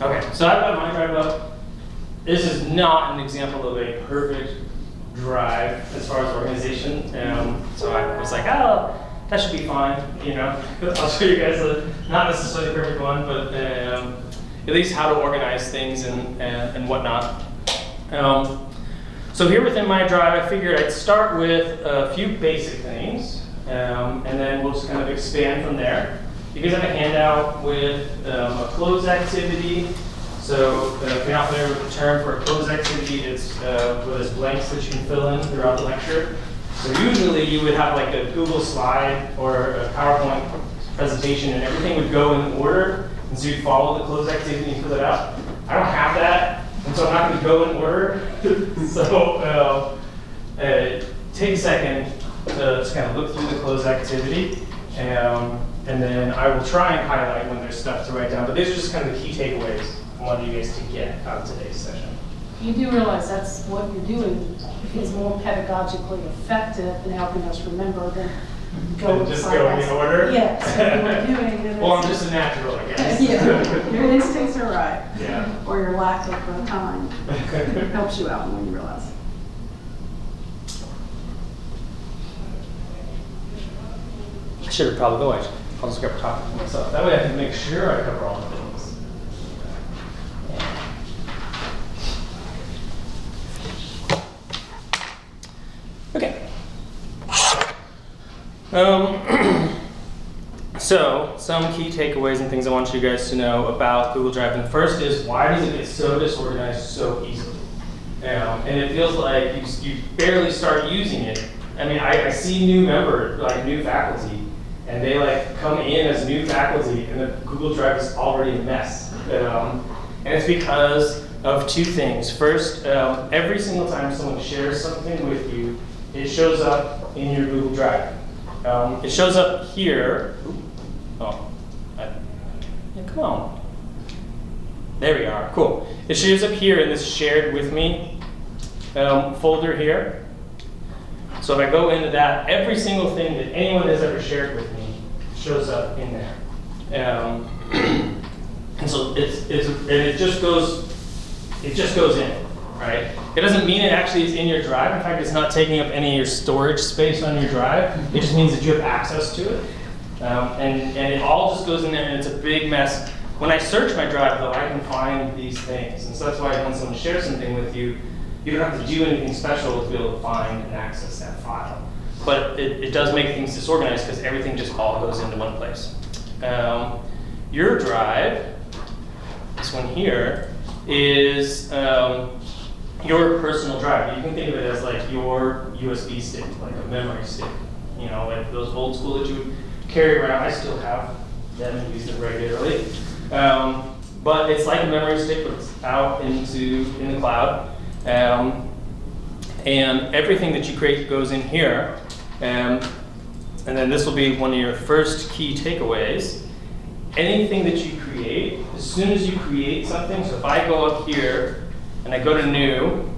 Okay, so I've got my drive up. This is not an example of a perfect drive as far as organization. So I was like, oh, that should be fine, you know. I'll show you guys not necessarily the perfect one, but at least how to organize things and whatnot. So here within my drive, I figured I'd start with a few basic things, and then we'll just kind of expand from there. You guys have a handout with a close activity. So if you're not familiar with the term for a closed activity, it's where there's blanks that you can fill in throughout the lecture. So usually you would have like a Google slide or a PowerPoint presentation and everything would go in order. And so you'd follow the closed activity and fill it out. I don't have that, and so I'm not going to go in order. So take a second to just kind of look through the closed activity. And then I will try and highlight when there's stuff to write down. But these are just kind of the key takeaways I wanted you guys to get out of today's session. You do realize that's what you're doing is more pedagogically effective in helping us remember than go just go in order? Yes, you're doing it. Well, I'm just a natural, I guess. Yeah, your instincts are right. Yeah. Or your lack of time helps you out when you realize. I should have probably go. I'll just grab a copy for myself. That way I can make sure I cover all the things. Okay. So some key takeaways and things I want you guys to know about Google Drive. And the first is, why does it get so disorganized so easily? And it feels like you barely start using it. I mean, I see new faculty, and they like come in as new faculty, and the Google Drive is already a mess. And it's because of two things. First, every single time someone shares something with you, it shows up in your Google Drive. It shows up here. Come on. There we are. Cool. It shows up here in this shared with me folder here. So if I go into that, every single thing that anyone has ever shared with me shows up in there. And so it just goes in, right? It doesn't mean it actually is in your drive. In fact, it's not taking up any of your storage space on your drive. It just means that you have access to it. And it all just goes in there, and it's a big mess. When I search my drive, though, I can find these things. And so that's why when someone shares something with you, you don't have to do anything special to be able to find and access that file. But it does make things disorganized because everything just all goes into one place. Your drive, this one here, is your personal drive. You can think of it as like your USB stick, like a memory stick. You know, like those old school that you would carry around. I still have them and use them regularly. But it's like a memory stick, but it's out in the cloud. And everything that you create goes in here. And then this will be one of your first key takeaways. Anything that you create, as soon as you create something, so if I go up here and I go to new,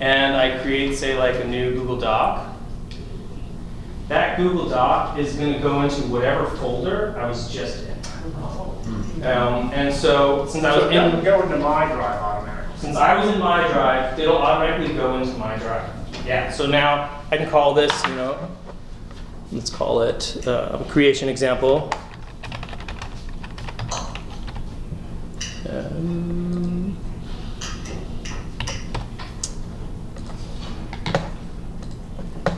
and I create, say, like a new Google Doc, that Google Doc is going to go into whatever folder I was just in. And so since I was go into my drive automatically. Since I was in my drive, it'll automatically go into my drive. Yeah. So now I can call this, let's call it a creation example.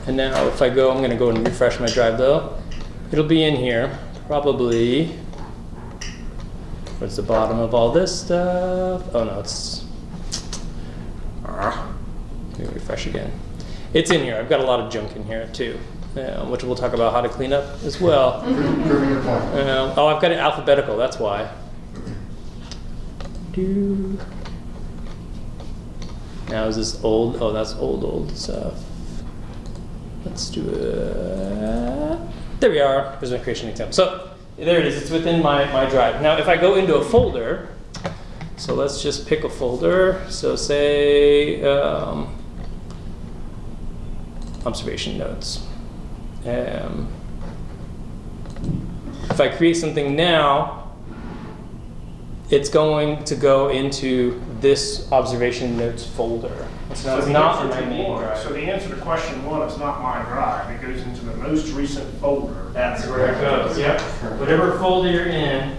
And now if I go, I'm going to go and refresh my drive though. It'll be in here, probably. Where's the bottom of all this stuff? Oh no, it's. Let me refresh again. It's in here. I've got a lot of junk in here too, which we'll talk about how to clean up as well. Proving your point. I've got it alphabetical. That's why. Now is this old? Oh, that's old stuff. Let's do it. There we are. There's my creation example. So there it is. It's within my drive. Now, if I go into a folder, so let's just pick a folder. So say observation notes. If I create something now, it's going to go into this observation notes folder. So it's the not in answer my to main one- drive. So the answer to question one is not my drive, it goes into the most recent folder. That's where it goes, yep. Whatever folder you're in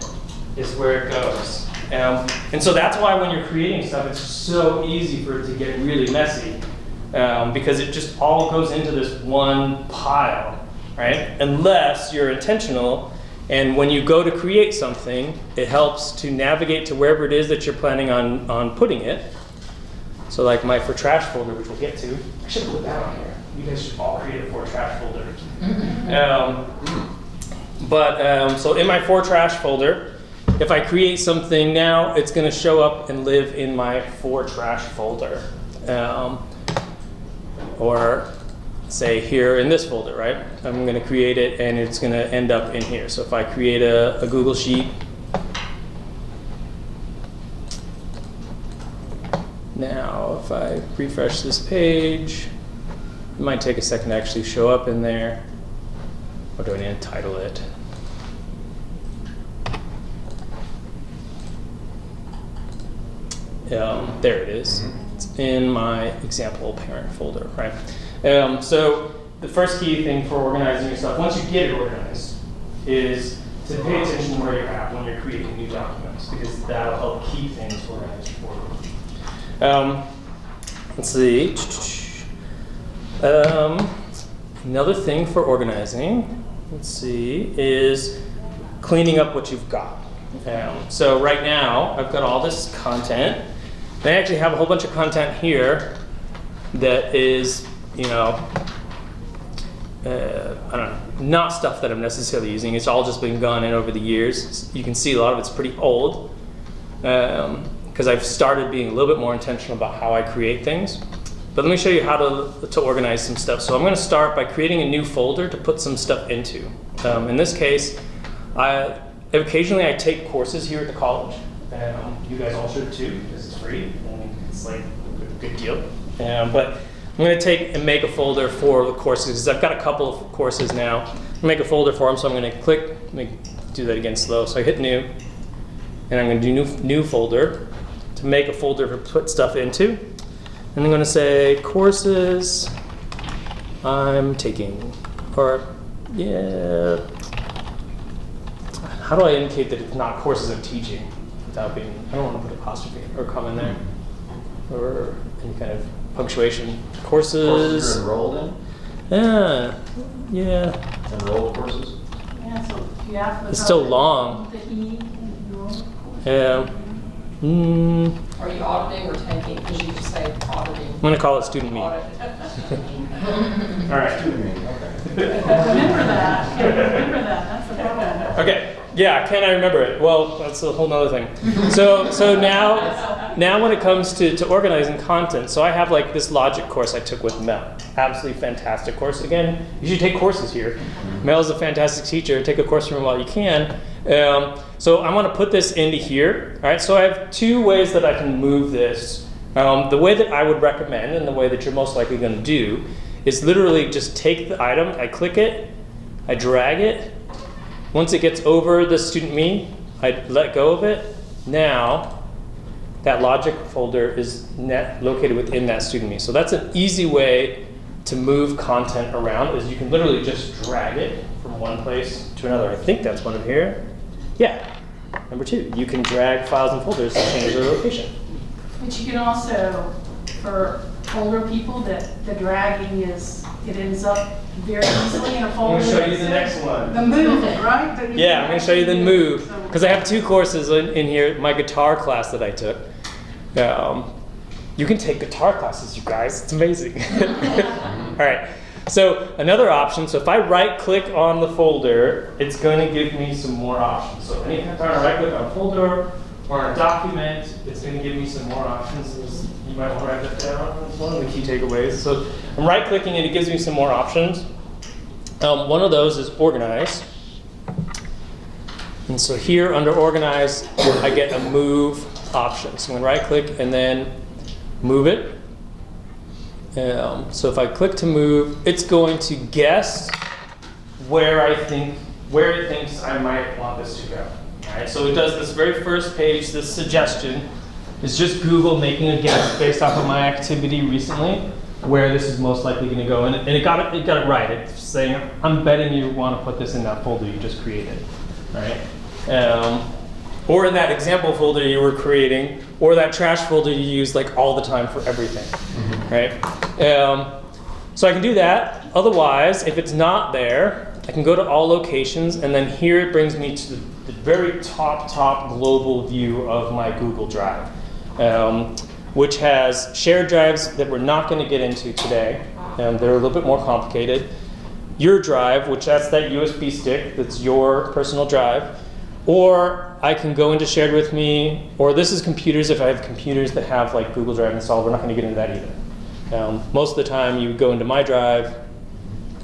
is where it goes. And so that's why when you're creating stuff, it's so easy for it to get really messy, because it just all goes into this one pile, right? Unless you're intentional, and when you go to create something, it helps to navigate to wherever it is that you're planning on putting it. So like my for trash folder, which we'll get to, I should put that on here. You guys should all create a for trash folder. So in my for trash folder, if I create something now, it's going to show up and live in my for trash folder. Or say here in this folder, right? I'm going to create it and it's going to end up in here. So if I create a Google Sheet, now if I refresh this page, it might take a second to actually show up in there. What do I need to title it? There it is. It's in my example parent folder, right? So the first key thing for organizing your stuff, once you get it organized, is to pay attention to where you're at when you're creating new documents, because that'll help keep things organized for you. Let's see. Another thing for organizing, let's see, is cleaning up what you've got. So right now, I've got all this content. And I actually have a whole bunch of content here that is, I don't know, not stuff that I'm necessarily using. It's all just been gone in over the years. You can see a lot of it's pretty old, because I've started being a little bit more intentional about how I create things. But let me show you how to organize some stuff. So I'm going to start by creating a new folder to put some stuff into. In this case, occasionally I take courses here at the college. You guys all should too, because it's free and it's like a good deal. But I'm going to take and make a folder for the courses, because I've got a couple of courses now. I'm going to make a folder for them, so I'm going to click, let me do that again slow. So I hit new, and I'm going to do new folder to make a folder to put stuff into. And I'm going to say courses I'm taking, or yeah. How do I indicate that it's not courses I'm teaching without being, I don't want to put apostrophe or comma in there, or any kind of punctuation. Courses you're enrolled in? Yeah. Enrolled courses? Yeah, so you have to. It's still long. The E and your course. Yeah. Are you auditing or taking? Because you just say auditing. I'm going to call it student me. Audit. All right. Student meeting, okay. Remember that, remember that, that's the problem. Okay. Yeah, can I remember it? Well, that's a whole nother thing. So now when it comes to organizing content, so I have like this logic course I took with Mel. Absolutely fantastic course. Again, you should take courses here. Mel's a fantastic teacher. Take a course from him while you can. So I want to put this into here. All right. So I have two ways that I can move this. The way that I would recommend, and the way that you're most likely going to do, is literally just take the item. I click it. I drag it. Once it gets over the student me, I let go of it. Now, that logic folder is located within that student me. So that's an easy way to move content around, is you can literally just drag it from one place to another. I think that's one of here. Yeah. Number 2, you can drag files and folders to change their location. But you can also, for older people, that the dragging is, it ends up very easily in a folder. I'm going to show you the next one. The move, right? That you Yeah, can I'm going to show you the actually move, do. because I have 2 courses in here. My guitar class that I took. You can take guitar classes, you guys. It's amazing. All right. So another option. So if I right-click on the folder, it's going to give me some more options. So anytime I right-click on a folder or on a document, it's going to give me some more options. You might want to write that down. It's one of the key takeaways. So I'm right-clicking and it gives me some more options. One of those is organize. And so here under organize, I get a move option. So I'm going to right-click and then move it. So if I click to move, it's going to guess where it thinks I might want this to go. Alright, so it does this very first page, this suggestion is just Google making a guess based off of my activity recently, where this is most likely going to go. And it got it right. It's saying, I'm betting you want to put this in that folder you just created, right? Or in that example folder you were creating, or that trash folder you use like all the time for everything, right? So I can do that. Otherwise, if it's not there, I can go to all locations, and then here it brings me to the very top global view of my Google Drive, which has shared drives that we're not going to get into today. They're a little bit more complicated. Your drive, which that's that USB stick, that's your personal drive. Or I can go into shared with me, or this is computers if I have computers that have like Google Drive installed. We're not going to get into that either. Most of the time you go into my drive,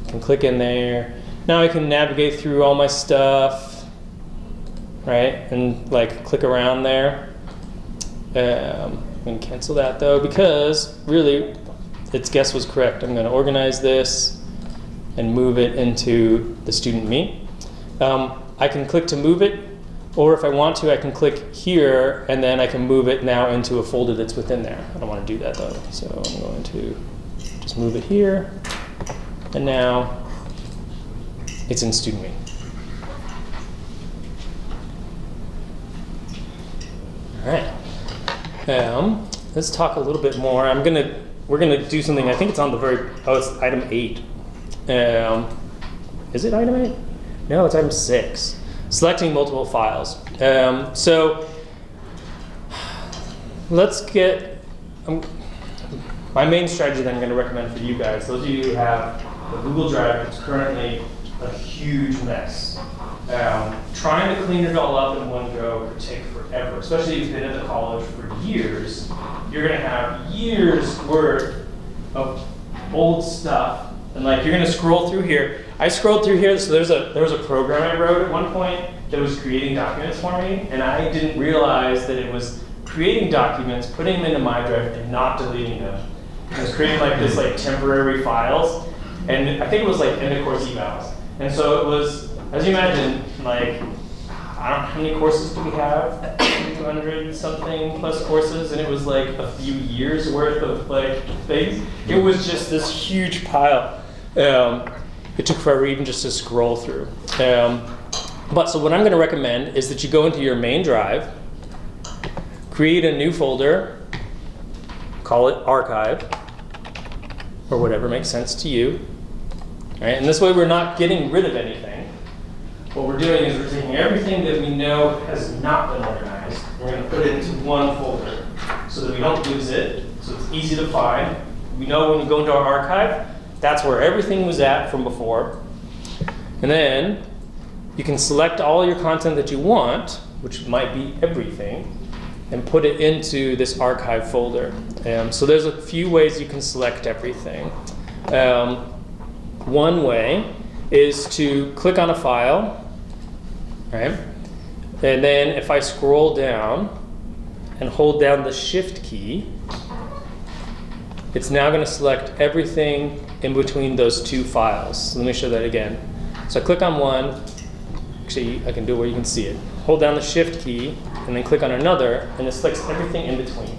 can click in there. Now I can navigate through all my stuff, right? And like click around there. I'm going to cancel that though, because really its guess was correct. I'm going to organize this and move it into the student me. I can click to move it, or if I want to, I can click here and then I can move it now into a folder that's within there. I don't want to do that though, so I'm going to just move it here, and now it's in student me. All right. Let's talk a little bit more. We're gonna do something. I think it's on the it's item 8. Is it item 8? No, it's item 6. Selecting multiple files. So let's get my main strategy that I'm going to recommend for you guys. Those of you who have a Google Drive that's currently a huge mess. Trying to clean it all up in one go could take forever, especially if you've been at the college for years. You're going to have years worth of old stuff, and like you're going to scroll through here. I scrolled through here, so there was a program I wrote at one point that was creating documents for me, and I didn't realize that it was creating documents, putting them into my drive, and not deleting them. It was creating like this like temporary files, and I think it was like end of course evals. And so it was, as you imagine, like I don't know how many courses do we have? 200 something plus courses, and it was like a few years worth of like things. It was just this huge pile. It took forever even just to scroll through. But so what I'm going to recommend is that you go into your main drive, create a new folder, call it archive, or whatever makes sense to you. All right, and this way we're not getting rid of anything. What we're doing is we're taking everything that we know has not been organized, we're going to put it into one folder so that we don't lose it, so it's easy to find. We know when we go into our archive, that's where everything was at from before. And then you can select all your content that you want, which might be everything, and put it into this archive folder. So there's a few ways you can select everything. One way is to click on a file, right? And then if I scroll down and hold down the Shift key, it's now going to select everything in between those two files. So let me show that again. So I click on one. Actually, I can do it where you can see it. Hold down the Shift key and then click on another, and it selects everything in between.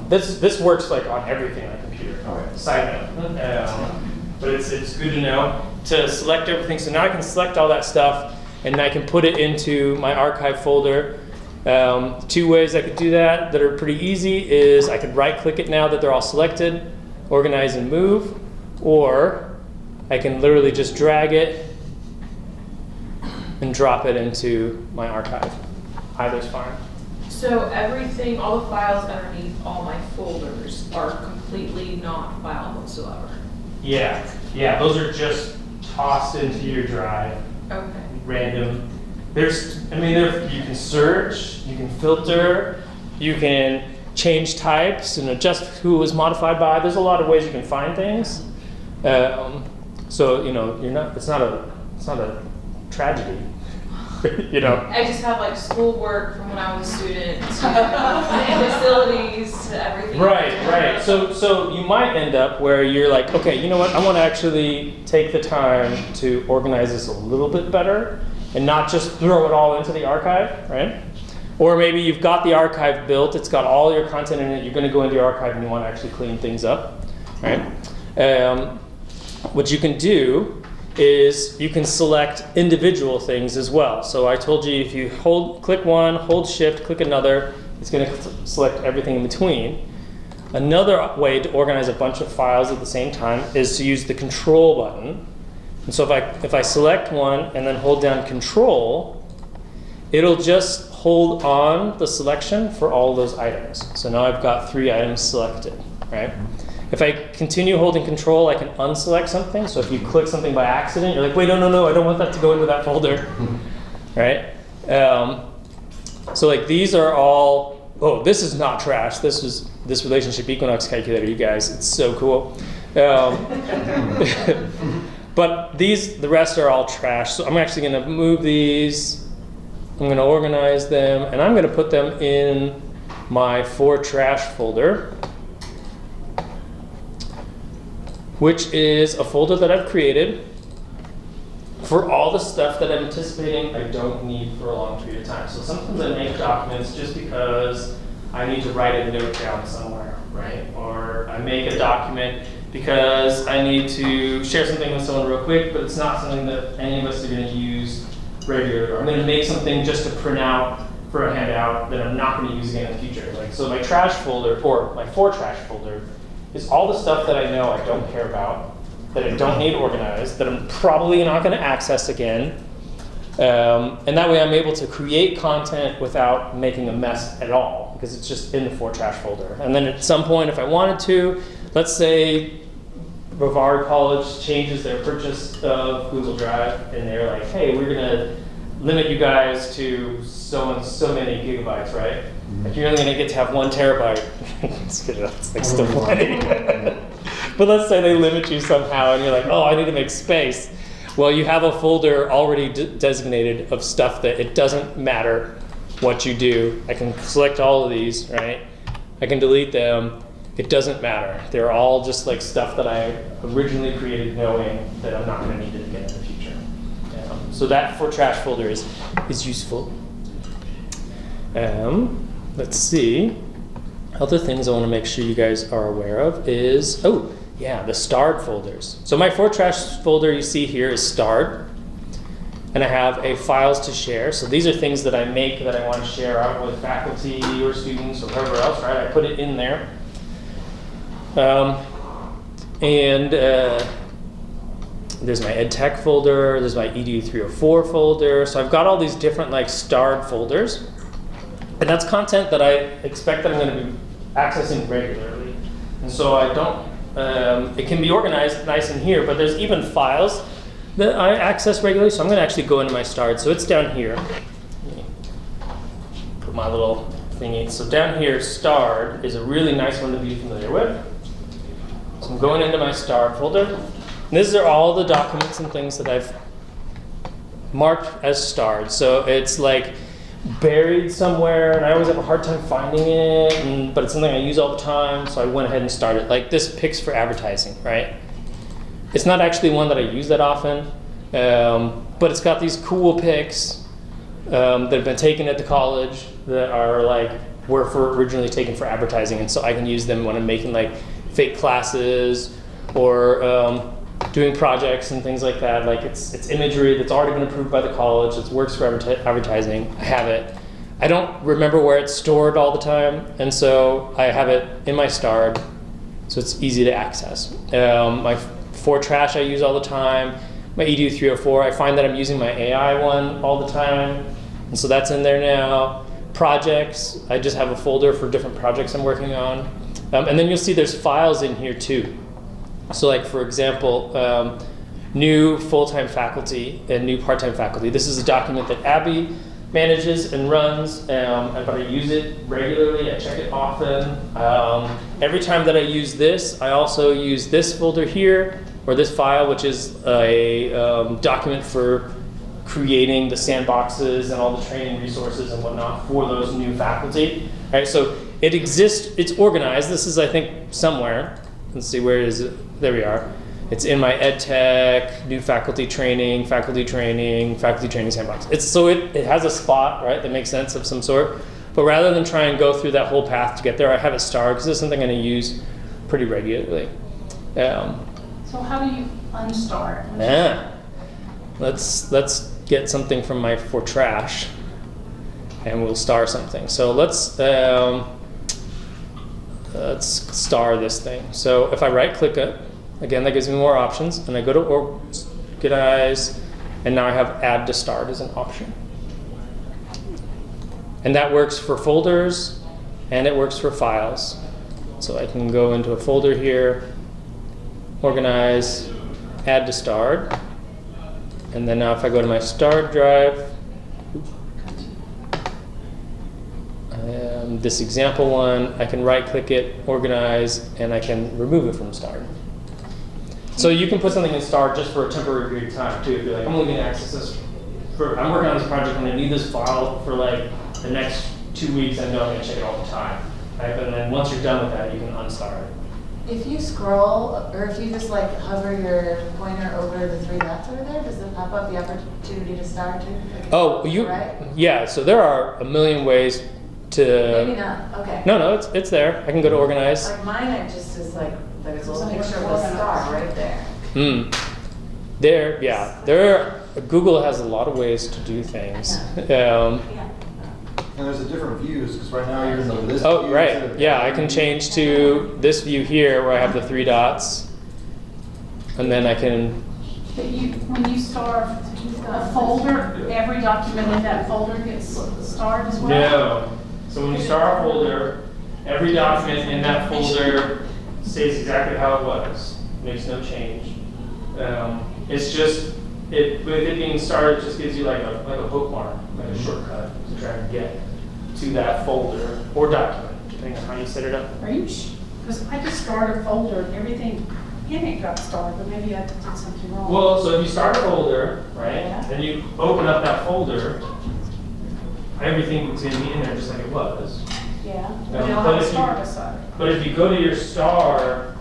This works like on everything on a computer. Side note. But it's good to know to select everything. So now I can select all that stuff, and I can put it into my archive folder. Two ways I could do that are pretty easy is I could right-click it now that they're all selected, organize and move, or I can literally just drag it and drop it into my archive. Either's fine. So everything, all the files underneath all my folders are completely not filed whatsoever. Yeah, those are just tossed into your drive, Okay. random. You can search, you can filter, you can change types and adjust who it was modified by. There's a lot of ways you can find things. So it's not a tragedy. I just have like schoolwork from when I was a student to facilities to everything. Right. So you might end up where you're like, okay, you know what? I want to actually take the time to organize this a little bit better, and not just throw it all into the archive, right? Or maybe you've got the archive built, it's got all your content in it, you're going to go into the archive and you want to actually clean things up, right? What you can do is you can select individual things as well. So I told you if you click one, hold shift, click another, it's going to select everything in between. Another way to organize a bunch of files at the same time is to use the control button. And so if I select one and then hold down control, it'll just hold on the selection for all those items. So now I've got 3 items selected, right? If I continue holding control, I can unselect something. So if you click something by accident, you're like, wait, no, I don't want that to go into that folder, right? So like these are all, oh, this is not trash. This relationship equinox calculator, you guys, it's so cool. But the rest are all trash. So I'm actually gonna move these, I'm gonna organize them, and I'm gonna put them in my for trash folder, which is a folder that I've created for all the stuff that I'm anticipating I don't need for a long period of time. So sometimes I make documents just because I need to write a note down somewhere, right? Or I make a document because I need to share something with someone real quick, but it's not something that any of us are going to use regularly. Or I'm going to make something just to print out for a handout that I'm not going to use again in the future. Like, so my trash folder, or my for trash folder, is all the stuff that I know I don't care about, that I don't need organized, that I'm probably not going to access again. And that way I'm able to create content without making a mess at all, because it's just in the for trash folder. And then at some point, if I wanted to, let's say Brevard College changes their purchase of Google Drive, and they're like, hey, we're going to limit you guys to so and so many gigabytes, right? Like you're only going to get to have 1 terabyte. It's like still plenty. But let's say they limit you somehow, and you're like, oh, I need to make space. Well, you have a folder already designated of stuff that it doesn't matter what you do. I can select all of these, right? I can delete them. It doesn't matter. They're all just like stuff that I originally created knowing that I'm not going to need it again in the future. So that for trash folder is useful. Let's see. Other things I want to make sure you guys are aware of is, the starred folders. So my for trash folder you see here is starred. And I have a files to share. So these are things that I make that I want to share out with faculty or students or whoever else, right? I put it in there. There's my EdTech folder, there's my Edu 304 folder. So I've got all these different like starred folders. And that's content that I expect that I'm going to be accessing regularly. And so I don't, it can be organized nice in here, but there's even files that I access regularly. So I'm going to actually go into my starred. So it's down here. Let me put my little thingy. So down here, starred is a really nice one to be familiar with. So I'm going into my starred folder. And these are all the documents and things that I've marked as starred. So it's like buried somewhere, and I always have a hard time finding it, but it's something I use all the time, so I went ahead and started. Like this Picks for Advertising, right? It's not actually one that I use that often, but it's got these cool pics that have been taken at the college that are like, were originally taken for advertising, and so I can use them when I'm making like fake classes or doing projects and things like that. Like it's imagery that's already been approved by the college. It works for advertising. I have it. I don't remember where it's stored all the time, and so I have it in my starred, so it's easy to access. My for trash I use all the time. My Edu 304, I find that I'm using my AI one all the time, and so that's in there now. Projects, I just have a folder for different projects I'm working on. And then you'll see there's files in here too. So like, for example, new full-time faculty and new part-time faculty. This is a document that Abby manages and runs, but I use it regularly. I check it often. Every time that I use this, I also use this folder here, or this file, which is a document for creating the sandboxes and all the training resources and whatnot for those new faculty. All right, so it exists, it's organized. This is, I think, somewhere. Let's see, where is it? There we are. It's in my ed tech, new faculty training sandbox. It has a spot, right, that makes sense of some sort. But rather than try and go through that whole path to get there, I have it starred because it's something I'm going to use pretty regularly. So how do you unstar it? Let's get something from my for trash, and we'll star something. So let's star this thing. So if I right click it, again that gives me more options, and I go to organize, and now I have add to start as an option. And that works for folders, and it works for files. So I can go into a folder here, organize, add to start, and then now if I go to my start drive, this example one, I can right click it, organize, and I can remove it from start. So you can put something in start just for a temporary period of time too. If you're like, I'm only going to access this I'm working on this project, I'm going to need this file for like the next 2 weeks. I know I'm going to check it all the time. Right? And then once you're done with that, you can unstar it. If you scroll, or if you just like hover your pointer over the 3 dots over there, does it pop up the opportunity to star too? Like, Oh, right? yeah. So there are a million ways to. Maybe not. Okay. No, it's there. I can go to organize. Like mine, it just is like there's a little Somewhere picture of a organized. star right there. Google has a lot of ways to do things. And there's a different views, because right now you're in the list Oh, view right. instead of- Yeah, I can change to this view here where I have the 3 dots. And then I can, But when you star a folder, every document in that folder gets starred as well? no. So when you start a folder, every document in that folder stays exactly how it was. Makes no change. It's just, with it being started, it just gives you like a bookmark, like a shortcut to try and get to that folder or document, depending on how you set it up. Are you because I just started a folder and everything in it got started, but maybe I did something wrong. Well, so if you start a folder, right, Yeah. then you open up that folder, everything is going to be in there just like it was. Yeah, No, but it'll but have a if you- star beside it. But if you go to your star,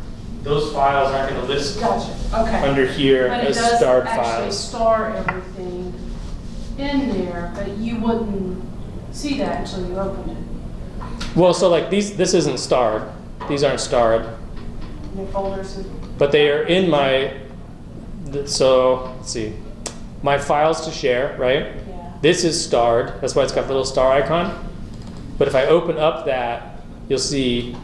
those files aren't going to list Gotcha, okay. under here But it as does starred actually files. star everything in there, but you wouldn't see that until you open it. Well, so like this isn't starred. These aren't starred, In your folders and, but they are in my. So let's see, my files to share, right? yeah. This is starred. That's why it's got the little star icon. But if I open up that, you'll see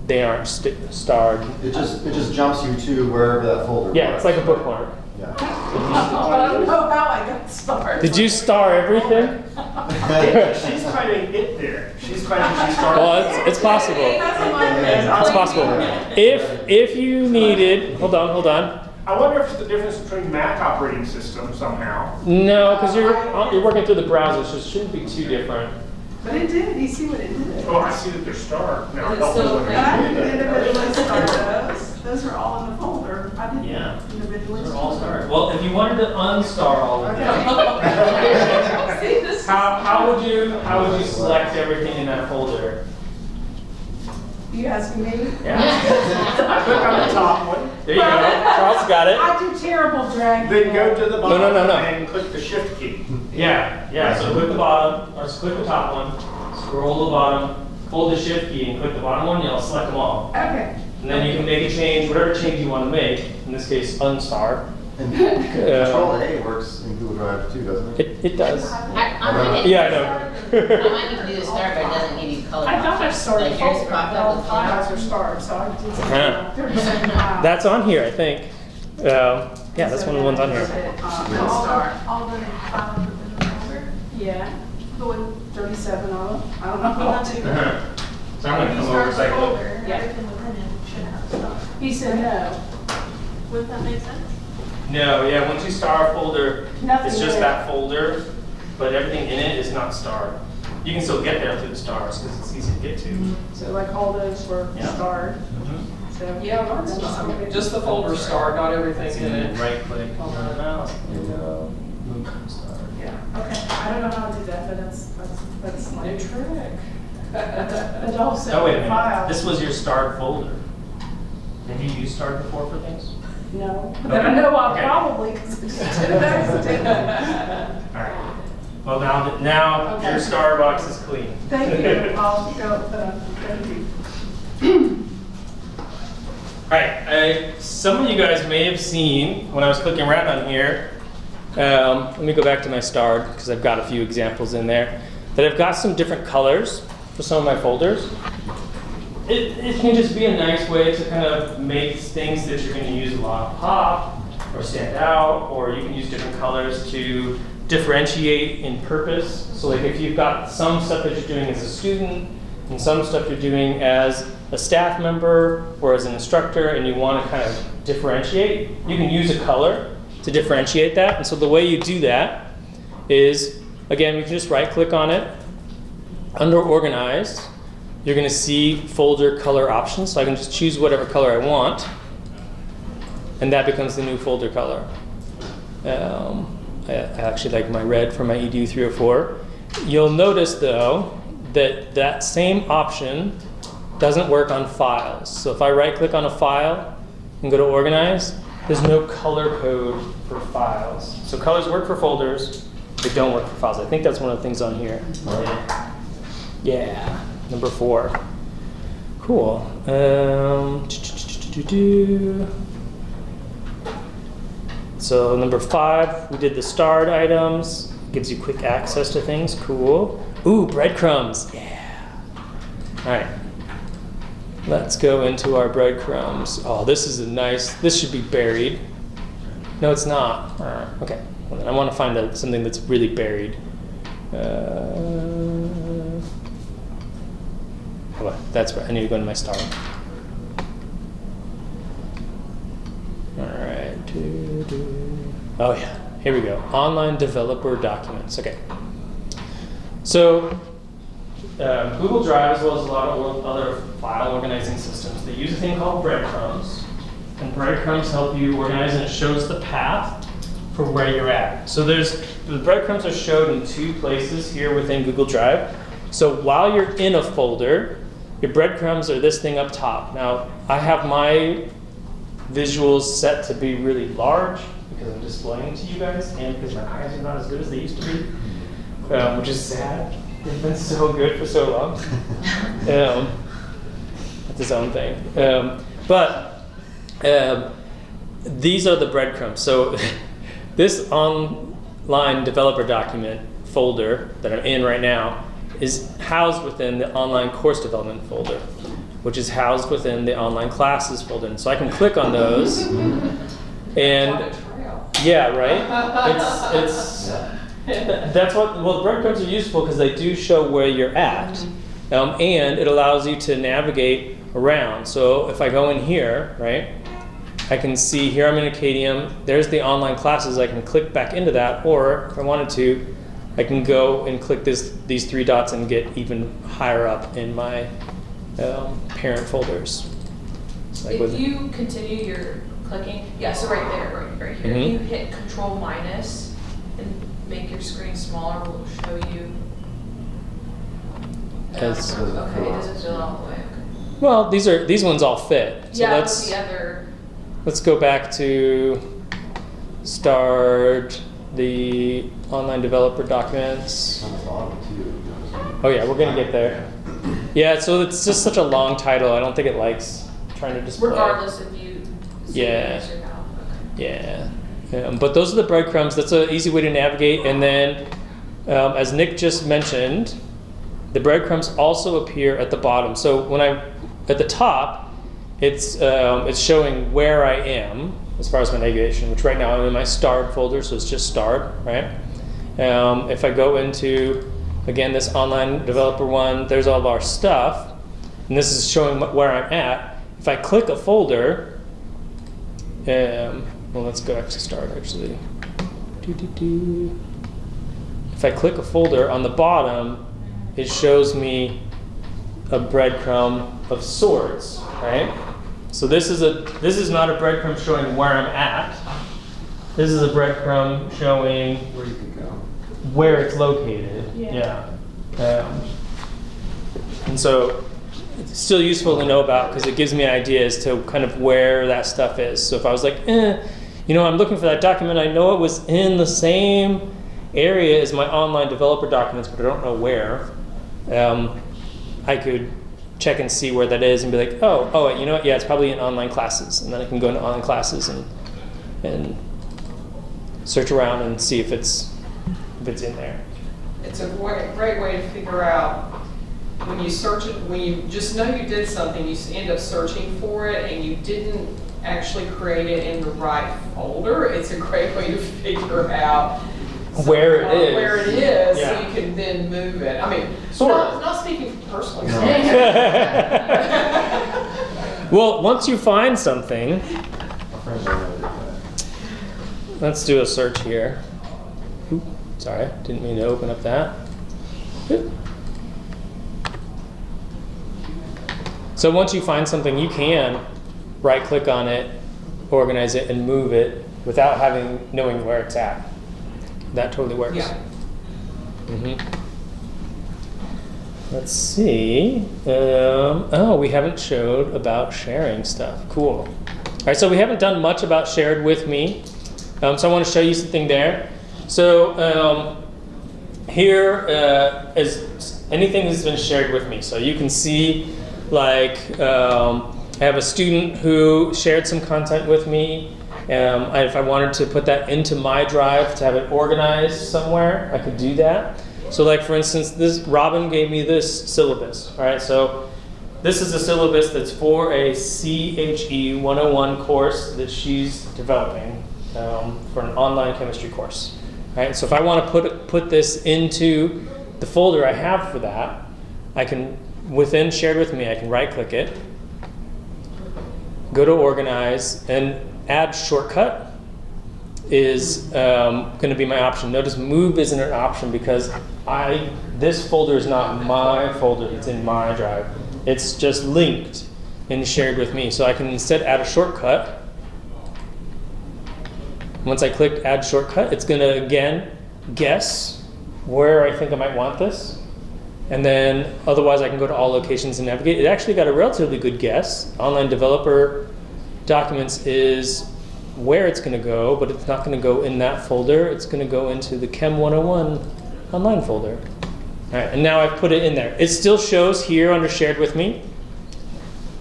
they aren't starred. It just jumps you to wherever that folder was. Yeah, it's like a bookmark. Yeah. I don't know how I got started. Did you star everything? She's trying to get there. She's claiming she started. Well, it's possible. It's possible. If you needed, hold on. I wonder if it's the difference between Mac operating system somehow. No, because you're working through the browser, so it shouldn't be too different. But it did, you see what it did? Oh, I see that they're starred. Now, Is it help me still with green? that. I didn't individually start those. Those are all in the folder. I didn't Yeah. individually They're start. all starred. Well, if you wanted to unstar all of them, See, this is- how would you select everything in that folder? You asking me? Yeah. Click on the top one, There you go. Charles got it. I do terrible dragging. then go to the bottom No. and click the shift key. Yeah. So click the bottom, or just click the top one, scroll the bottom, hold the shift key and click the bottom one, and you'll select them all. Okay. And then you can make a change, whatever change you want to make, in this case, unstar. And Control A works in Google Drive too, doesn't it? It does. I might need Yeah, I to- know. I might need to do the start, but it doesn't give you color. I thought I options. started Like yours folder, popped but up all with files color. are starred, so I did Huh. 37 files. That's on here, I think. Yeah, that's one of the ones on here. All the files within the folder. Yeah, But when 37 of them, I don't know. you want to, So I'm gonna you come over start and the say, folder, Yeah. everything within it should have stuff. He said no, Would that make sense? no, yeah, once you star a folder, Nothing it's just there. that folder, but everything in it is not starred. You can still get there through the stars because it's easy to get to. so like all those were Yeah. starred, so. Yeah, that's Then just fine. look at- Just the folder starred, not everything in it. Right click on the mouse, there you go, move to star. Yeah, okay, I don't know how to do that, but that's New like, trick. but also Oh, wait a minute, files. this was your starred folder. Have you used starred before for things? No, but I know I Okay. probably, because I just did an accident. All right. Well, now Okay. your Starbucks is clean. Thank you, I'll go, thank you. All right, some of you guys may have seen when I was clicking around on here, let me go back to my starred because I've got a few examples in there, that I've got some different colors for some of my folders. It can just be a nice way to kind of make things that you're going to use a lot pop or stand out, or you can use different colors to differentiate in purpose. So like if you've got some stuff that you're doing as a student and some stuff you're doing as a staff member or as an instructor and you want to kind of differentiate, you can use a color to differentiate that. And so the way you do that is, again, you can just right click on it. Under organized, you're going to see folder color options. So I can just choose whatever color I want, and that becomes the new folder color. I actually like my red for my EDU 304. You'll notice though that that same option doesn't work on files. So if I right click on a file and go to organize, there's no color code for files. So colors work for folders, they don't work for files. I think that's one of the things on here. Yeah, number 4. Cool. So number 5, we did the starred items. Gives you quick access to things. Cool. Ooh, breadcrumbs. Yeah. All right. Let's go into our breadcrumbs. Oh, this is a nice. This should be buried. No, it's not. Okay. Well, then I want to find something that's really buried. Hold on. That's right. I need to go into my star. All right. Oh yeah. Here we go. Online developer documents. Okay. So Google Drive, as well as a lot of other file organizing systems, they use a thing called breadcrumbs. And breadcrumbs help you organize, and it shows the path for where you're at. So the breadcrumbs are showed in 2 places here within Google Drive. So while you're in a folder, your breadcrumbs are this thing up top. Now, I have my visuals set to be really large because I'm displaying to you guys, and because my eyes are not as good as they used to be, which is sad. They've been so good for so long. It's its own thing. But these are the breadcrumbs. So this online developer document folder that I'm in right now is housed within the online course development folder, which is housed within the online classes folder. And so I can click on those, and yeah, right. It's that's what. Well, breadcrumbs are useful because they do show where you're at, and it allows you to navigate around. So if I go in here, right, I can see here I'm in Acadium. There's the online classes. I can click back into that, or if I wanted to, I can go and click these 3 dots and get even higher up in my parent folders. Like If you continue your clicking, yeah, so right there, right here, Mhm. you hit Control minus and make your screen smaller, will show you. As- Okay, it doesn't fill out the way. Okay. Well, these ones all fit. So Yeah, let's but the other. let's go back to start the online developer documents. On the bottom too. Oh yeah, we're gonna get there. Yeah, so it's just such a long title. I don't think it likes trying to display. Regardless if you. Yeah. Yes or no. Okay. Yeah, but those are the breadcrumbs. That's an easy way to navigate. And then, as Nick just mentioned, the breadcrumbs also appear at the bottom. So when at the top, it's showing where I am as far as my navigation, which right now I'm in my starred folder, so it's just starred, right? If I go into, again, this online developer one, there's all of our stuff, and this is showing where I'm at. If I click a folder, well, let's go back to start actually. If I click a folder on the bottom, it shows me a breadcrumb of sorts, right? So this is not a breadcrumb showing where I'm at. This is a breadcrumb showing Where you could go. where it's located. Yeah. And so it's still useful to know about because it gives me an idea as to kind of where that stuff is. So if I was like, I'm looking for that document, I know it was in the same area as my online developer documents, but I don't know where. I could check and see where that is and be like, oh, you know what? Yeah, it's probably in online classes, and then I can go into online classes and search around and see if it's in there. It's a great way to figure out when you search it, when you just know you did something, you end up searching for it and you didn't actually create it in the right folder. It's a great way to figure out Where it is. Where it is, Yeah. so you can then move it. I mean, Sort of. not speaking personally. Well, once you find something, let's do a search here. Oop, sorry, didn't mean to open up that. Oop. So once you find something, you can right-click on it, organize it, and move it without knowing where it's at. That totally works. Yeah. Let's see. We haven't showed about sharing stuff. Cool. All right, so we haven't done much about shared with me. So I want to show you something there. So here is anything that's been shared with me. So you can see, like, I have a student who shared some content with me. If I wanted to put that into my drive to have it organized somewhere, I could do that. So like for instance, Robin gave me this syllabus. All right, so this is a syllabus that's for a CHE 101 course that she's developing for an online chemistry course. All right, so if I want to put this into the folder I have for that, I can, within shared with me, I can right click it, go to organize, and add shortcut is going to be my option. Notice move isn't an option because this folder is not my folder, it's in my drive. It's just linked and shared with me. So I can instead add a shortcut. Once I click add shortcut, it's going to again guess where I think I might want this. And then otherwise I can go to all locations and navigate. It actually got a relatively good guess. Online developer documents is where it's going to go, but it's not going to go in that folder. It's going to go into the Chem 101 online folder. All right, and now I've put it in there. It still shows here under shared with me,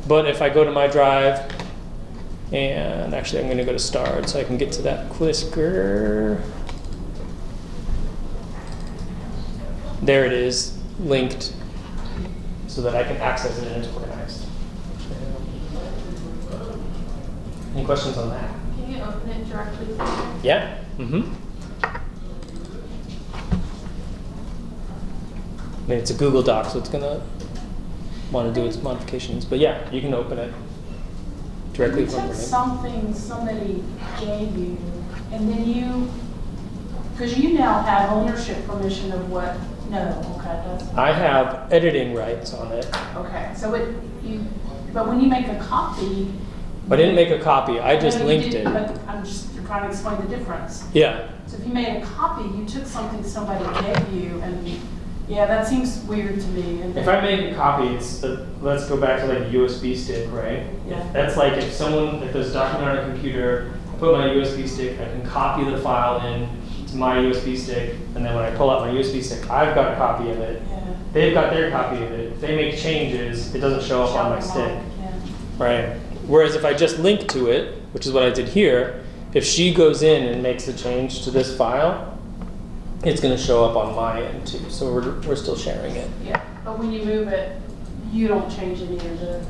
but if I go to my drive, and actually I'm going to go to starred so I can get to that quicker. There it is, linked, so that I can access it and it's organized. Any questions on that? Can you open it directly from there? Yeah. Mm-hmm. I mean, it's a Google Doc, so it's gonna want to do its modifications. But yeah, you can open it directly You from took your name. something somebody gave you, and then because you now have ownership permission of what, that's. I have editing rights on it. Okay, so but when you make a copy. I didn't make a copy. I just No, you linked it. didn't, But I'm just trying to explain the difference. Yeah. So if you made a copy, you took something somebody gave you, and yeah, that seems weird to me. And If I make a copy, let's go back to like a USB stick, right? Yeah. That's like if there's a document on a computer, I put my USB stick, I can copy the file in to my USB stick, and then when I pull out my USB stick, I've got a copy of it. Yeah. They've got their copy of it. If they make changes, it doesn't show up on my stick, Yeah. right? Whereas if I just link to it, which is what I did here, if she goes in and makes a change to this file, it's going to show up on my end too. So we're still sharing it. Yeah, but when you move it, you don't change any of the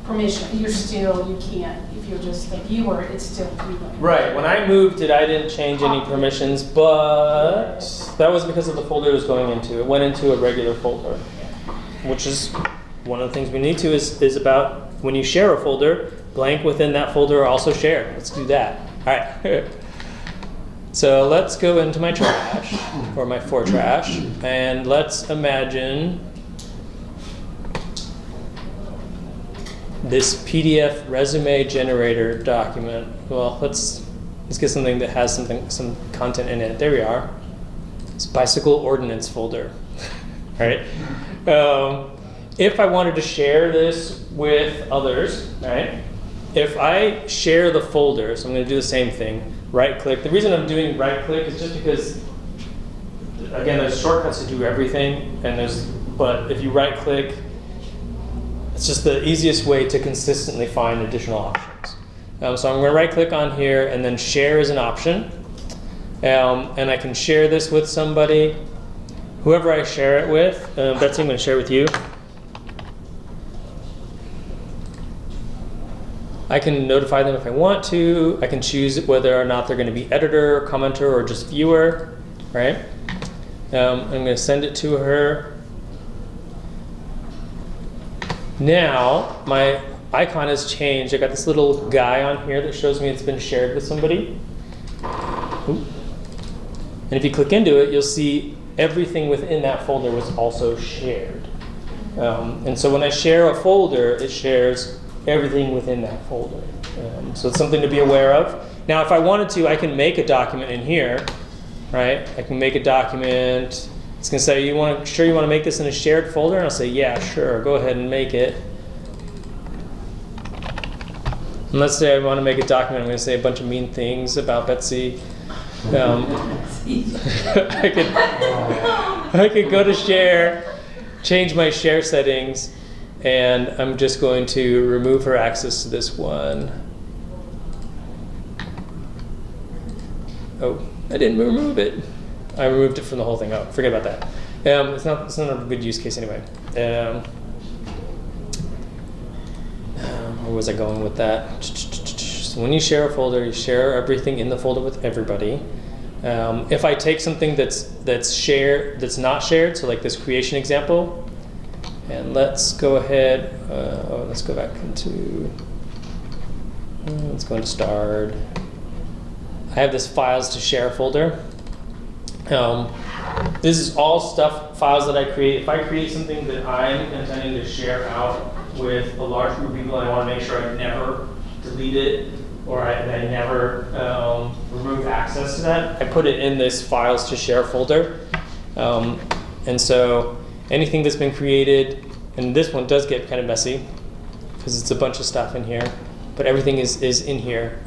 permission. You can't. If you're just the viewer, it's still viewing. Right. When I moved it, I didn't change any permissions, but that was because of the folder it was going into. It went into a regular folder, which is one of the things we need to is about when you share a folder, blank within that folder are also shared. Let's do that. All right. So let's go into my trash, or my for trash, and let's imagine this PDF resume generator document. Well, let's get something that has some content in it. There we are. It's bicycle ordinance folder. All right. if I wanted to share this with others, right? If I share the folder, so I'm going to do the same thing, right click. The reason I'm doing right click is just because, again, there's shortcuts to do everything, but if you right click, it's just the easiest way to consistently find additional options. So I'm going to right click on here, and then share is an option. And I can share this with somebody, whoever I share it with. Betsy, I'm going to share with you. I can notify them if I want to. I can choose whether or not they're going to be editor, commenter, or just viewer, right? I'm going to send it to her. Now, my icon has changed. I got this little guy on here that shows me it's been shared with somebody. Ooh. And if you click into it, you'll see everything within that folder was also shared. And so when I share a folder, it shares everything within that folder. So it's something to be aware of. Now, if I wanted to, I can make a document in here, right? I can make a document. It's going to say, you want to make this in a shared folder? And I'll say, yeah, sure, go ahead and make it. And let's say I want to make a document. I'm going to say a bunch of mean things about Betsy. I could go to share, change my share settings, and I'm just going to remove her access to this one. Oh, I didn't remove it. I removed it from the whole thing. Oh, forget about that. It's not a good use case anyway. Where was I going with that? So when you share a folder, you share everything in the folder with everybody. If I take something that's not shared, so like this creation example, and let's go ahead. Let's go back into. Let's go into Starred. I have this files to share folder. This is all files that I create. If I create something that I'm intending to share out with a large group of people, and I want to make sure I never delete it or I never remove access to that, I put it in this files to share folder. And so anything that's been created, and this one does get kind of messy because it's a bunch of stuff in here, but everything is in here.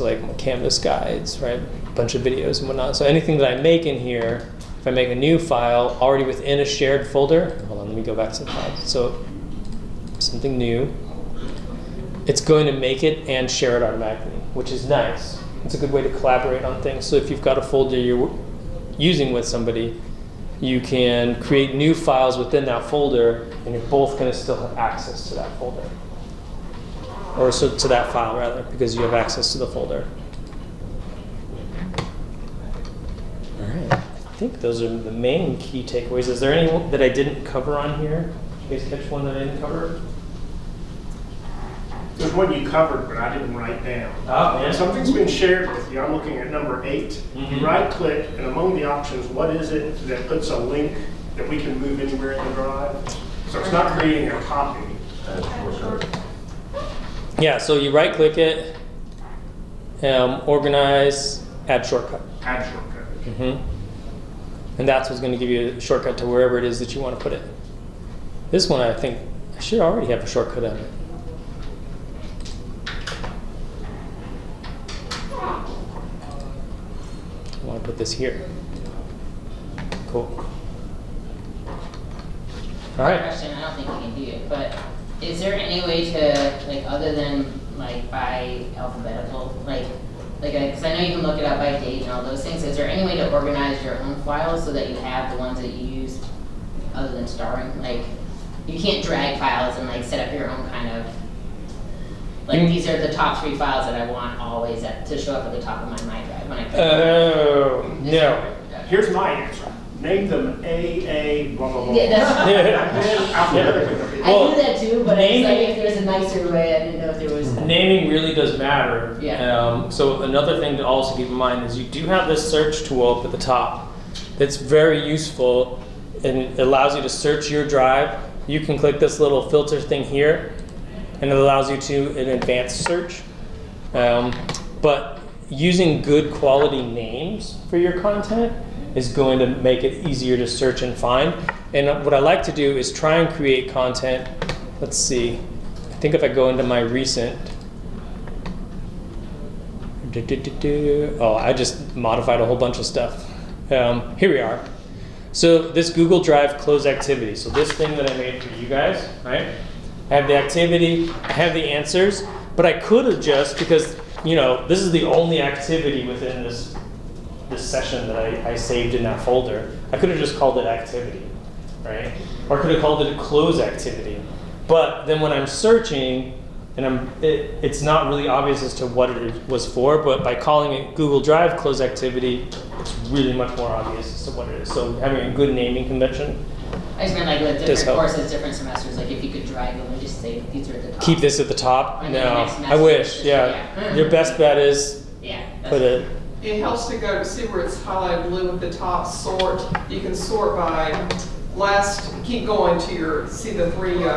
Like my Canvas guides, right? A bunch of videos and whatnot. So anything that I make in here, if I make a new file already within a shared folder, hold on, let me go back to the file. So something new, it's going to make it and share it automatically, which is nice. It's a good way to collaborate on things. So if you've got a folder you're using with somebody, you can create new files within that folder, and you're both going to still have access to that folder. Or so to that file, rather, because you have access to the folder. All right. I think those are the main key takeaways. Is there any that I didn't cover on here? Did you guys catch one that I didn't cover? There's one you covered, but I didn't write down. Oh, yeah. If something's been shared with you, I'm looking at number 8. Mhm. You right click, and among the options, what is it that puts a link that we can move anywhere in the drive? So it's not creating a copy. Yeah, so you right click it, organize, add shortcut. Add shortcut. Mm-hmm. And that's what's going to give you a shortcut to wherever it is that you want to put it. This one, I think, I should already have a shortcut on it. I want to put this here. Cool. All right. Question, I don't think you can do it, but is there any way to, like, other than, like, by alphabetical, because I know you can look it up by date and all those things, is there any way to organize your own files so that you have the ones that you use other than starring? Like, you can't drag files and, like, set up your own kind of, like, these are the top 3 files that I want always to show up at the top of my drive when I click. Oh, no. Here's my answer. Name them AA, blah, blah, blah. Yeah, that's, Alphabetically. I knew that too, but it's like if there's a nicer way, I didn't know if there was. Naming really does matter. Yeah. So another thing to also keep in mind is you do have this search tool up at the top that's very useful, and it allows you to search your drive. You can click this little filter thing here, and it allows you to an advanced search. But using good quality names for your content is going to make it easier to search and find. And what I like to do is try and create content. Let's see. I think if I go into my recent, oh, I just modified a whole bunch of stuff. Here we are. So this Google Drive close activity. So this thing that I made for you guys, right? I have the activity, I have the answers, but I could have just, because this is the only activity within this session that I saved in that folder. I could have just called it activity, right? Or I could have called it a close activity. But then when I'm searching, and it's not really obvious as to what it was for, but by calling it Google Drive close activity, it's really much more obvious as to what it is. So having a good naming convention. I just meant like with Does different help. courses, different semesters, like if you could drag them and just say these are at the top. Keep this at the top? And then the No, next I semester wish, just- yeah. Your best bet is Yeah. put it, It helps to go, see where it's highlighted blue at the top, sort. You can sort by last, keep going to your, see the three Here?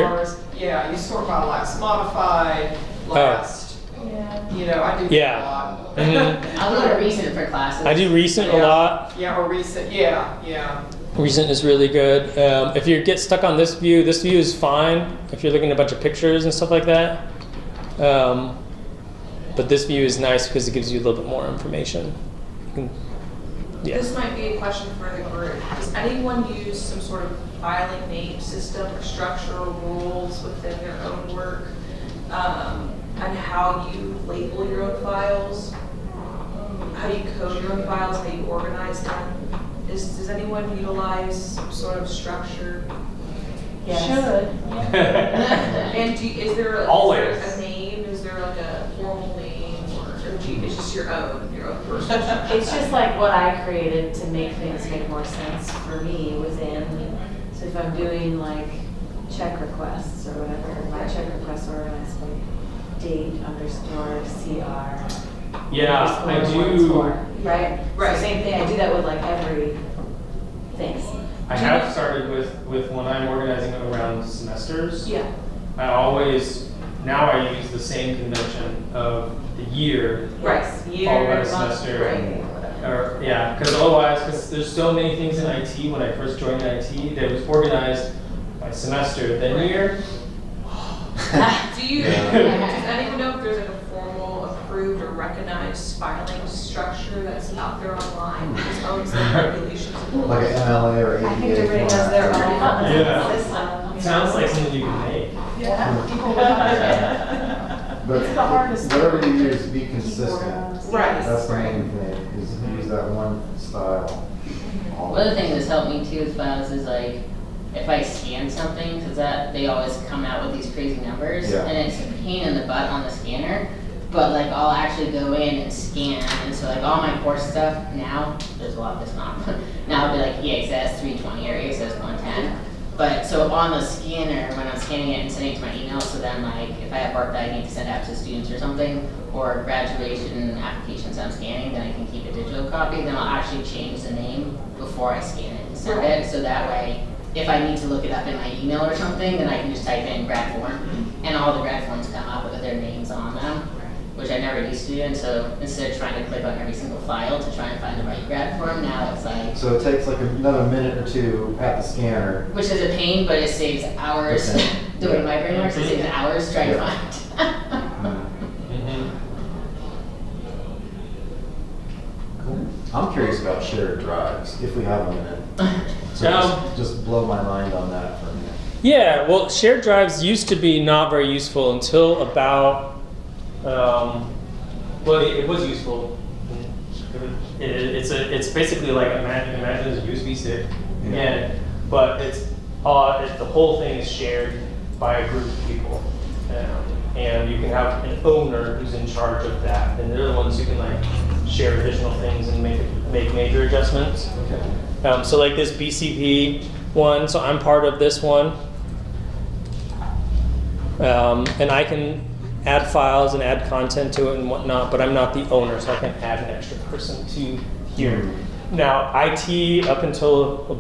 bars? Yeah, you sort by last modified, last, Yeah. I do that Yeah. a lot. Mhm. I'll go to recent for classes. I do recent a Yeah. lot. Yeah, or recent, yeah. Recent is really good. If you get stuck on this view is fine if you're looking at a bunch of pictures and stuff like that. But this view is nice because it gives you a little bit more information. You can- yeah. This might be a question for the group. Does anyone use some sort of filing name system or structure or rules within their own work on how you label your own files? How do you code your own files? How you organize them? Does anyone utilize some sort of structure? Yes. Should, yeah. And is there Always. a name? Is there like a formal name, or it's just your own personal? It's just like what I created to make things make more sense for me within, so if I'm doing like check requests or whatever, my check requests are organized by date _CR. Yeah, I underscore do. 1 right? Right. So same thing, I do that with like every thing. I have started with when I'm organizing it around semesters. Yeah. I use the same convention of the year. Right. Year, Followed by the month, semester. right, whatever. Or, yeah, because there's so many things in IT. When I first joined IT, that was organized by semester, then year. Do you, does anyone know if there's like a formal, approved, or recognized filing structure that's out there online with its own set of regulations? and rules? Like an MLA or ADA. I think everybody has their own Yeah. system. Sounds like something you can make. Yeah. People would understand. But It's the hardest whatever thing. you use, be consistent. Right. That's the Right. main thing, is use that one style. One of the things that's helped me too with files is like, if I scan something, because they always come out with these crazy numbers, Yeah. and it's a pain in the butt on the scanner, but like I'll actually go in and scan, and so like all my course stuff now, there's a lot that's not, now it'll be like EXS 320 or EXS 110, but so on the scanner, when I'm scanning it and sending it to my email, so then like if I have work that I need to send out to students or something, or graduation applications I'm scanning, then I can keep a digital copy, then I'll actually change the name before I scan it and send it, so that way, if I need to look it up in my email or something, then I can just type in grad form, and all the grad forms come up with their names on them, which I never used to do, and so instead of trying to click on every single file to try and find the right grad form, now it's like, So it takes like another minute or two at the scanner. which is a pain, but it saves hours Okay. doing my brain works, it saves hours trying to Yeah. find. I'm curious about shared drives, if we have a minute. So just blow my mind on that for a minute. Yeah, well, shared drives used to be not very useful until about, well, it was useful. It's basically like imagine it's a USB stick, Yeah. but the whole thing is shared by a group of people, and you can have an owner who's in charge of that, and they're the ones who can like share additional things and make major adjustments. Okay. So like this BCP one, so I'm part of this one. And I can add files and add content to it and whatnot, but I'm not the owner, so I can add an extra person to here. Now, IT up until the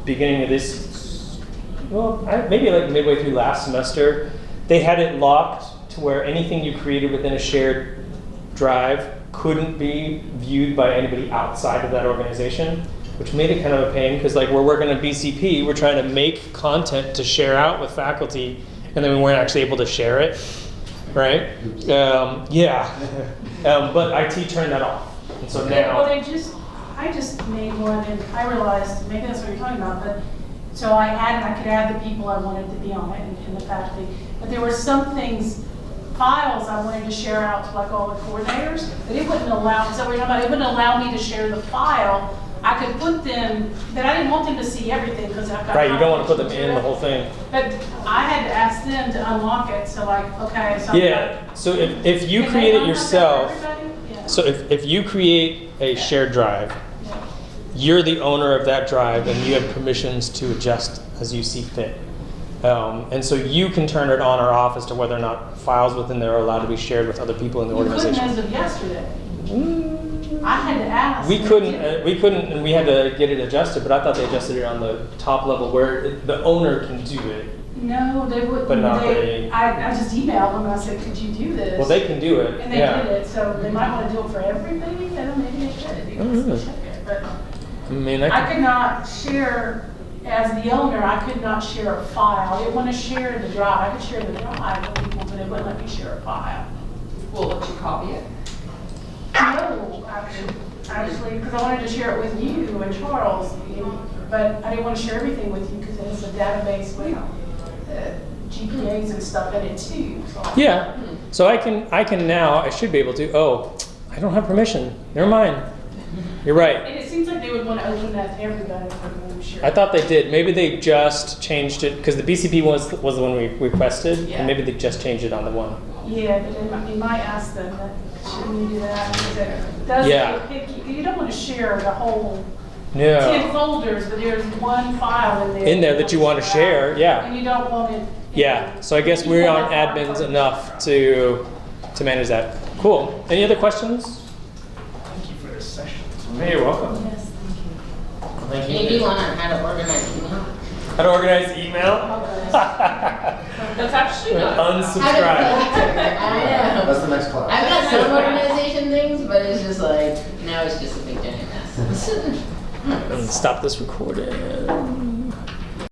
beginning of this, well, maybe like midway through last semester, they had it locked to where anything you created within a shared drive couldn't be viewed by anybody outside of that organization, which made it kind of a pain because like we're working on BCP, we're trying to make content to share out with faculty, and then we weren't actually able to share it, right? But IT turned that off, and so now. Well, I just made one and I realized, maybe that's what you're talking about, but, so I could add the people I wanted to be on it and the faculty. But there were some things, files I wanted to share out to like all the coordinators, but it wouldn't allow, so we're talking about, it wouldn't allow me to share the file. I could put them, but I didn't want them to see everything because I've got. Right, you don't want to put them in the whole thing. But I had to ask them to unlock it, so like, okay, so. Yeah, so if you Can create they it unlock that for yourself, everybody? Yeah. so if you create a shared drive, Yeah. you're the owner of that drive and you have permissions to adjust as you see fit. And so you can turn it on or off as to whether or not files within there are allowed to be shared with other people in the You couldn't organization. as of yesterday. I had to ask. We couldn't, and we had to get it adjusted, but I thought they adjusted it on the top level where the owner can do it. No, they wouldn't. But not they- I just emailed them and I said, could you do this? Well, they can do it, And they yeah. did it, so they might want to do it for everybody, I don't know, maybe they should. You Mm. can check it. But I mean, I could not share, as the owner, I could not share a file. I didn't want to share the drive. I could share the drive with people, but it wouldn't let me share a file. We'll let you copy it. No, actually, because I wanted to share it with you and Charles, but I didn't want to share everything with you because it's a database with GPAs and stuff in it too. So. yeah. So I can now, I should be able to, I don't have permission. Never mind. You're right. And it seems like they would want to open that to everybody for them to share. I thought they did. Maybe they just changed it because the BCP was the one we requested, Yeah. and maybe they just changed it on the one. Yeah, but you might ask them, that, shouldn't you do that? Because it does Yeah. get picky. You don't want to share the whole 10 Yeah. folders, but there's one file in there. In there that you want to share, yeah. And you don't want it. Yeah. So I guess we're on admins enough to manage that. Cool. Any other questions? Thank you for this session. Hey, you're welcome. Yes, thank you. Maybe one on how to organize email. How to organize email? That's actually not. How to Unsubscribe. filter. I know. That's the next class. I've got some organization things, but it's just like, now it's just a big giant mess. And stop this recording.